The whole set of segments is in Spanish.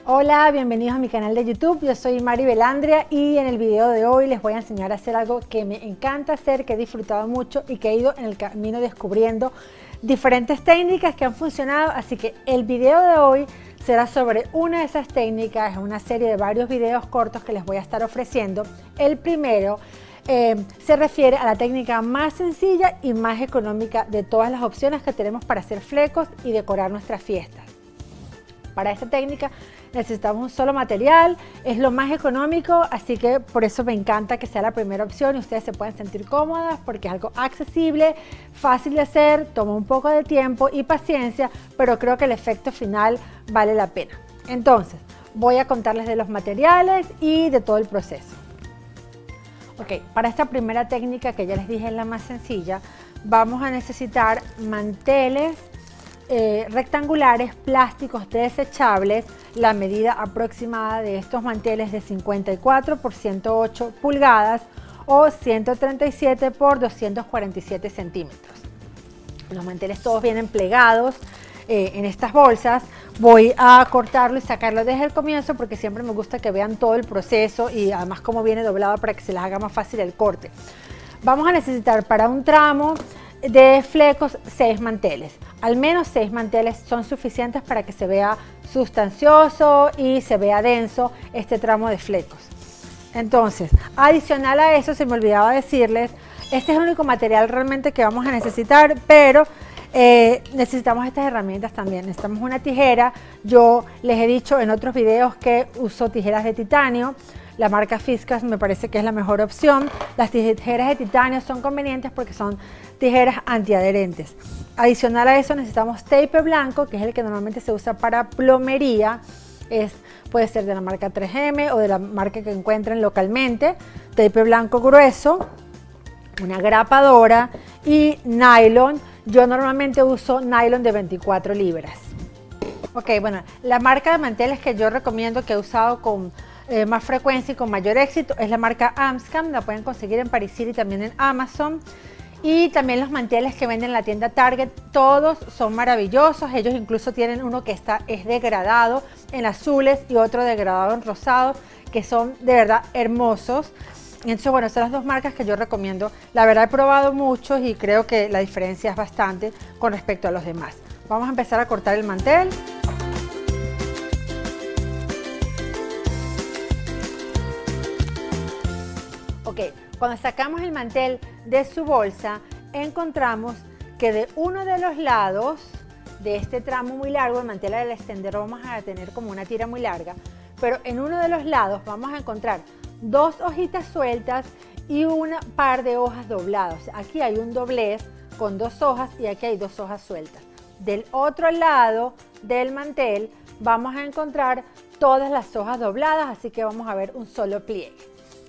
Hola, bienvenidos a mi canal de YouTube. Yo soy Mari Belandria y en el video de hoy les voy a enseñar a hacer algo que me encanta hacer, que he disfrutado mucho y que he ido en el camino descubriendo diferentes técnicas que han funcionado. Así que el video de hoy será sobre una de esas técnicas, una serie de varios videos cortos que les voy a estar ofreciendo. El primero se refiere a la técnica más sencilla y más económica de todas las opciones que tenemos para hacer flecos y decorar nuestras fiestas. Para esta técnica necesitamos un solo material, es lo más económico, así que por eso me encanta que sea la primera opción y ustedes se pueden sentir cómodas porque es algo accesible, fácil de hacer, toma un poco de tiempo y paciencia, pero creo que el efecto final vale la pena. Entonces, voy a contarles de los materiales y de todo el proceso. Ok, para esta primera técnica que ya les dije es la más sencilla, vamos a necesitar manteles rectangulares plásticos desechables. La medida aproximada de estos manteles de 54 por 108 pulgadas o 137 por 247 centímetros. Los manteles todos vienen plegados en estas bolsas. Voy a cortarlo y sacarlo desde el comienzo porque siempre me gusta que vean todo el proceso y además cómo viene doblado para que se les haga más fácil el corte. Vamos a necesitar para un tramo de flecos 6 manteles. Al menos 6 manteles son suficientes para que se vea sustancioso y se vea denso este tramo de flecos. Entonces, adicional a eso, se me olvidaba decirles, este es el único material realmente que vamos a necesitar, pero necesitamos estas herramientas también. Necesitamos una tijera. Yo les he dicho en otros videos que uso tijeras de titanio. La marca Fiskars me parece que es la mejor opción. Las tijeras de titanio son convenientes porque son tijeras antiadherentes. Adicional a eso necesitamos tape blanco, que es el que normalmente se usa para plomería. Puede ser de la marca 3M o de la marca que encuentren localmente. Tape blanco grueso, una grapadora y nylon. Yo normalmente uso nylon de 24 libras. Ok, bueno, la marca de manteles que yo recomiendo, que he usado con más frecuencia y con mayor éxito, es la marca Amscam. La pueden conseguir en Paris City y también en Amazon. Y también los manteles que venden en la tienda Target, todos son maravillosos. Ellos incluso tienen uno que es degradado en azules y otro degradado en rosados, que son de verdad hermosos. Entonces, bueno, son las dos marcas que yo recomiendo. La verdad he probado muchos y creo que la diferencia es bastante con respecto a los demás. Vamos a empezar a cortar el mantel. Ok, cuando sacamos el mantel de su bolsa, encontramos que de uno de los lados de este tramo muy largo, el mantel al extender vamos a tener como una tira muy larga, pero en uno de los lados vamos a encontrar 2 hojitas sueltas y un par de hojas dobladas. Aquí hay un doblez con 2 hojas y aquí hay 2 hojas sueltas. Del otro lado del mantel vamos a encontrar todas las hojas dobladas, así que vamos a ver un solo pliegue.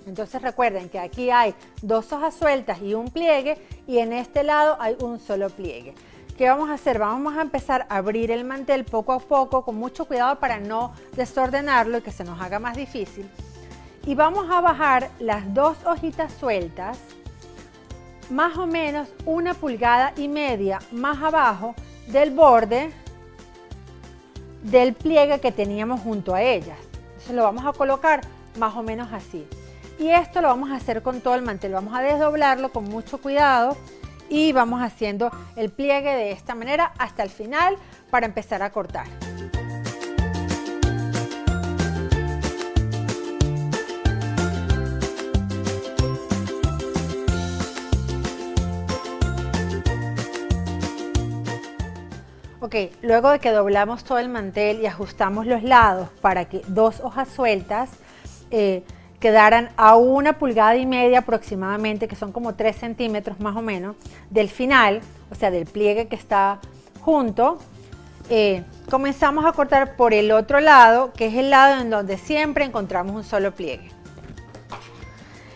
Entonces recuerden que aquí hay 2 hojas sueltas y un pliegue y en este lado hay un solo pliegue. ¿Qué vamos a hacer? Vamos a empezar a abrir el mantel poco a poco con mucho cuidado para no desordenarlo y que se nos haga más difícil. Y vamos a bajar las 2 hojitas sueltas más o menos 1,5 pulgadas más abajo del borde del pliegue que teníamos junto a ellas. Entonces lo vamos a colocar más o menos así. Y esto lo vamos a hacer con todo el mantel. Vamos a desdoblarlo con mucho cuidado y vamos haciendo el pliegue de esta manera hasta el final para empezar a cortar. Ok, luego de que doblamos todo el mantel y ajustamos los lados para que 2 hojas sueltas quedaran a 1,5 pulgadas aproximadamente, que son como 3 centímetros más o menos, del final, o sea, del pliegue que está junto, comenzamos a cortar por el otro lado, que es el lado en donde siempre encontramos un solo pliegue.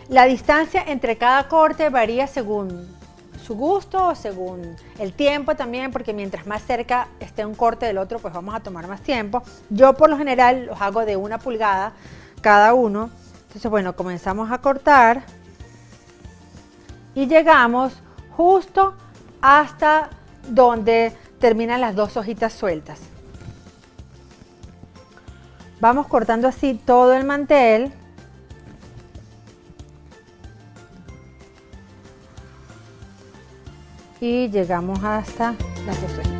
La distancia entre cada corte varía según su gusto o según el tiempo también, porque mientras más cerca esté un corte del otro, pues vamos a tomar más tiempo. Yo por lo general los hago de 1 pulgada cada uno. Entonces, bueno, comenzamos a cortar y llegamos justo hasta donde terminan las 2 hojitas sueltas. Vamos cortando así todo el mantel. Y llegamos hasta las dos hojitas.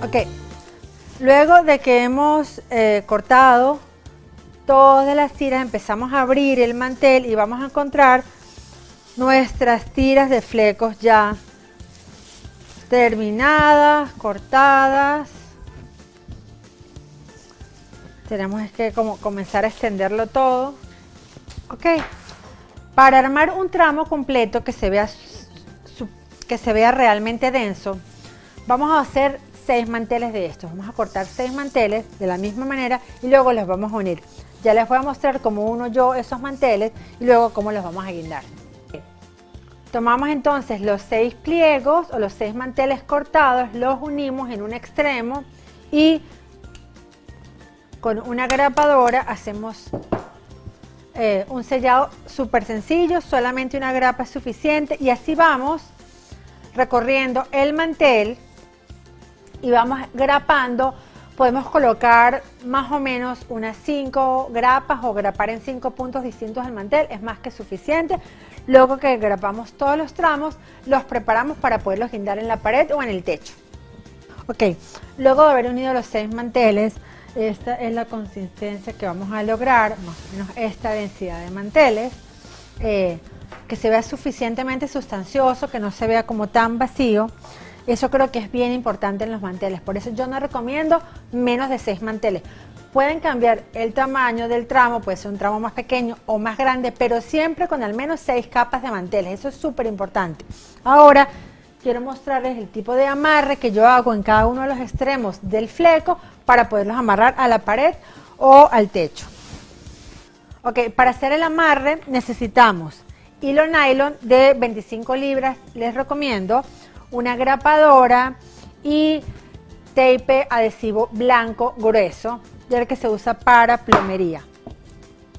Ok, luego de que hemos cortado todas las tiras, empezamos a abrir el mantel y vamos a encontrar nuestras tiras de flecos ya terminadas, cortadas. Tenemos que comenzar a extenderlo todo. Ok, para armar un tramo completo que se vea realmente denso, vamos a hacer 6 manteles de estos. Vamos a cortar 6 manteles de la misma manera y luego los vamos a unir. Ya les voy a mostrar cómo uno yo esos manteles y luego cómo los vamos a guindar. Tomamos entonces los 6 pliegos o los 6 manteles cortados, los unimos en un extremo y con una grapadora hacemos un sellado súper sencillo, solamente una grapa es suficiente y así vamos recorriendo el mantel y vamos grapando. Podemos colocar más o menos unas 5 grapas o grapar en 5 puntos distintos del mantel, es más que suficiente. Luego que grapamos todos los tramos, los preparamos para poderlos guindar en la pared o en el techo. Ok, luego de haber unido los 6 manteles, esta es la consistencia que vamos a lograr, más o menos esta densidad de manteles, que se vea suficientemente sustancioso, que no se vea como tan vacío. Eso creo que es bien importante en los manteles, por eso yo no recomiendo menos de 6 manteles. Pueden cambiar el tamaño del tramo, puede ser un tramo más pequeño o más grande, pero siempre con al menos 6 capas de manteles, eso es súper importante. Ahora quiero mostrarles el tipo de amarre que yo hago en cada uno de los extremos del fleco para poderlos amarrar a la pared o al techo. Ok, para hacer el amarre necesitamos hilo nylon de 25 libras, les recomiendo, una grapadora y tape adhesivo blanco grueso, del que se usa para plomería.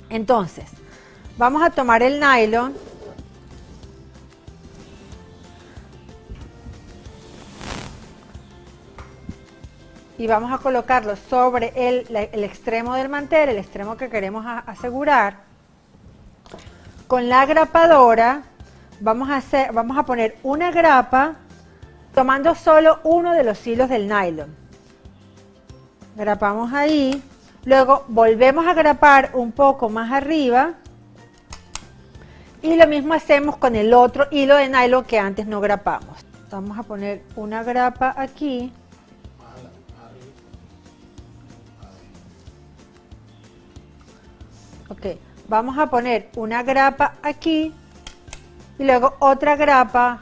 Entonces, vamos a tomar el nylon y vamos a colocarlo sobre el extremo del mantel, el extremo que queremos asegurar. Con la grapadora vamos a poner una grapa tomando solo uno de los hilos del nylon. Grapamos ahí, luego volvemos a grapar un poco más arriba y lo mismo hacemos con el otro hilo de nylon que antes no grapamos. Vamos a poner una grapa aquí. Ok, vamos a poner una grapa aquí y luego otra grapa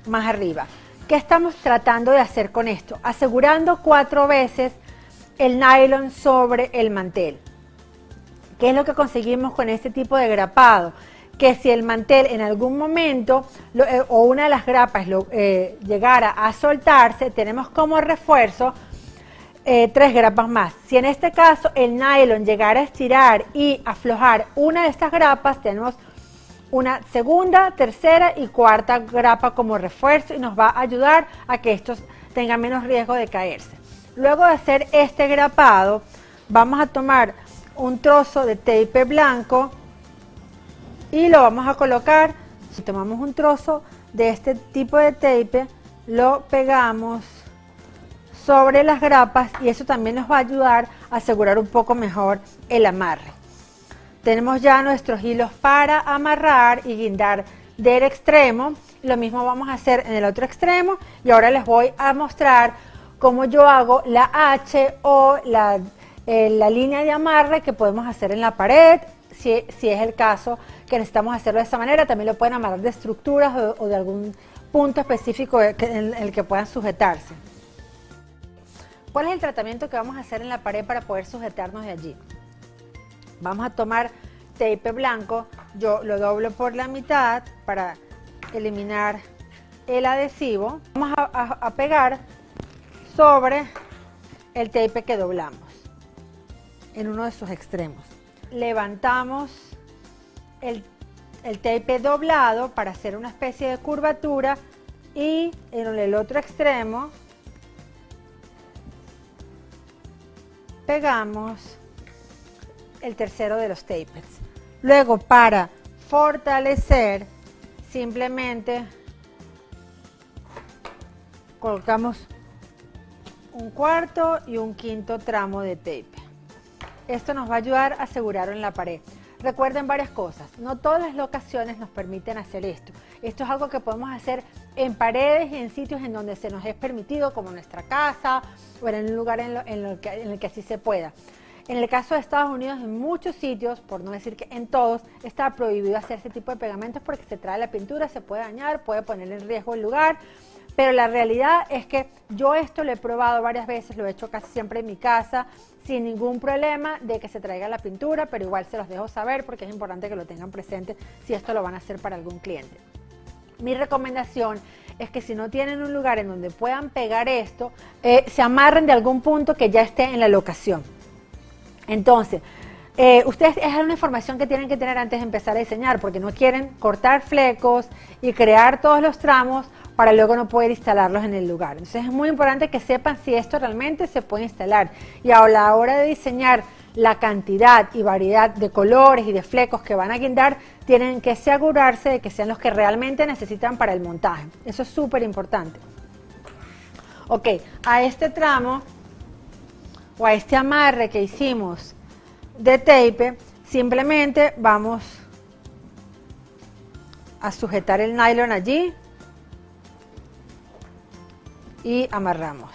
más arriba. ¿Qué estamos tratando de hacer con esto? Asegurando 4 veces el nylon sobre el mantel. ¿Qué es lo que conseguimos con este tipo de grapado? Que si el mantel en algún momento o una de las grapas llegara a soltarse, tenemos como refuerzo 3 grapas más. Si en este caso el nylon llegara a estirar y aflojar una de estas grapas, tenemos una segunda, tercera y cuarta grapa como refuerzo y nos va a ayudar a que estos tengan menos riesgo de caerse. Luego de hacer este grapado, vamos a tomar un trozo de tape blanco y lo vamos a colocar. Si tomamos un trozo de este tipo de tape, lo pegamos sobre las grapas y eso también nos va a ayudar a asegurar un poco mejor el amarre. Tenemos ya nuestros hilos para amarrar y guindar del extremo. Lo mismo vamos a hacer en el otro extremo y ahora les voy a mostrar cómo yo hago la H o la línea de amarre que podemos hacer en la pared. Si es el caso que necesitamos hacerlo de esa manera, también lo pueden amarrar de estructuras o de algún punto específico en el que puedan sujetarse. ¿Cuál es el tratamiento que vamos a hacer en la pared para poder sujetarnos de allí? Vamos a tomar tape blanco, yo lo doblo por la mitad para eliminar el adhesivo. Vamos a pegar sobre el tape que doblamos en uno de sus extremos. Levantamos el tape doblado para hacer una especie de curvatura y en el otro extremo pegamos el tercero de los tapes. Luego, para fortalecer, simplemente colocamos un cuarto y un quinto tramo de tape. Esto nos va a ayudar a asegurarlo en la pared. Recuerden varias cosas, no todas las locaciones nos permiten hacer esto. Esto es algo que podemos hacer en paredes y en sitios en donde se nos es permitido, como nuestra casa o en un lugar en el que así se pueda. En el caso de Estados Unidos, en muchos sitios, por no decir que en todos, está prohibido hacer este tipo de pegamentos porque se trae la pintura, se puede dañar, puede poner en riesgo el lugar. Pero la realidad es que yo esto lo he probado varias veces, lo he hecho casi siempre en mi casa, sin ningún problema de que se traiga la pintura, pero igual se los dejo saber porque es importante que lo tengan presente si esto lo van a hacer para algún cliente. Mi recomendación es que si no tienen un lugar en donde puedan pegar esto, se amarren de algún punto que ya esté en la locación. Entonces, ustedes es una información que tienen que tener antes de empezar a diseñar, porque no quieren cortar flecos y crear todos los tramos para luego no poder instalarlos en el lugar. Entonces es muy importante que sepan si esto realmente se puede instalar. Y a la hora de diseñar la cantidad y variedad de colores y de flecos que van a guindar, tienen que asegurarse de que sean los que realmente necesitan para el montaje. Eso es súper importante. Ok, a este tramo o a este amarre que hicimos de tape, simplemente vamos a sujetar el nylon allí y amarramos.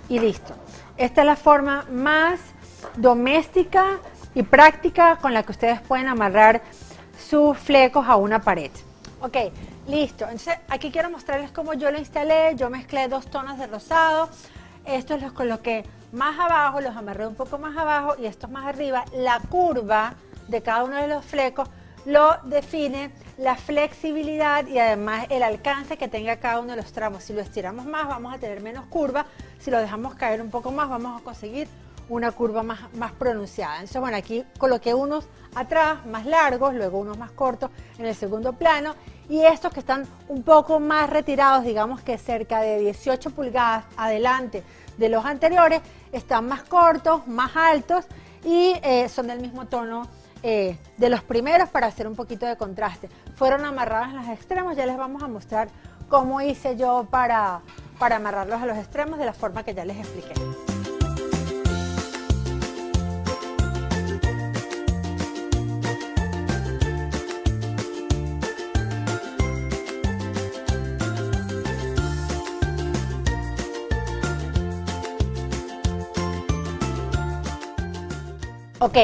Y listo. Esta es la forma más doméstica y práctica con la que ustedes pueden amarrar sus flecos a una pared. Ok, listo. Entonces aquí quiero mostrarles cómo yo lo instalé. Yo mezclé 2 tonos de rosado. Esto es con lo que más abajo, los amarré un poco más abajo y estos más arriba. La curva de cada uno de los flecos lo define la flexibilidad y además el alcance que tenga cada uno de los tramos. Si lo estiramos más vamos a tener menos curva, si lo dejamos caer un poco más vamos a conseguir una curva más pronunciada. Entonces bueno, aquí coloqué unos atrás más largos, luego unos más cortos en el segundo plano y estos que están un poco más retirados, digamos que cerca de 18 pulgadas adelante de los anteriores, están más cortos, más altos y son del mismo tono de los primeros para hacer un poquito de contraste. Fueron amarrados en los extremos, ya les vamos a mostrar cómo hice yo para amarrarlos a los extremos de la forma que ya les expliqué. Ok,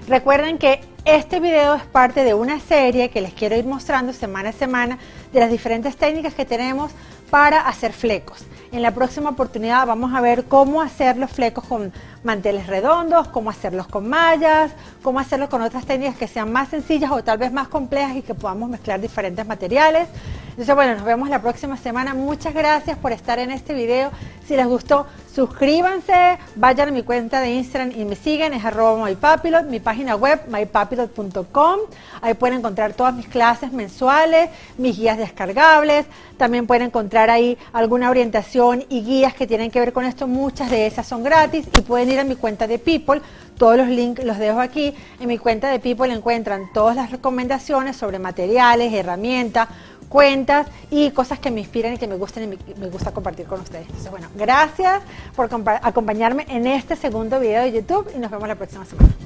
recuerden que este video es parte de una serie que les quiero ir mostrando semana a semana de las diferentes técnicas que tenemos para hacer flecos. En la próxima oportunidad vamos a ver cómo hacer los flecos con manteles redondos, cómo hacerlos con mallas, cómo hacerlos con otras técnicas que sean más sencillas o tal vez más complejas y que podamos mezclar diferentes materiales. Entonces bueno, nos vemos la próxima semana. Muchas gracias por estar en este video. Si les gustó, suscríbanse, vayan a mi cuenta de Instagram y me siguen, es @mypapilot, mi página web mypapilot.com. Ahí pueden encontrar todas mis clases mensuales, mis guías descargables. También pueden encontrar ahí alguna orientación y guías que tienen que ver con esto. Muchas de esas son gratis y pueden ir a mi cuenta de People. Todos los links los dejo aquí. En mi cuenta de People encuentran todas las recomendaciones sobre materiales, herramientas, cuentas y cosas que me inspiran y que me gustan y me gusta compartir con ustedes. Entonces, bueno, gracias por acompañarme en este segundo video de YouTube y nos vemos la próxima semana.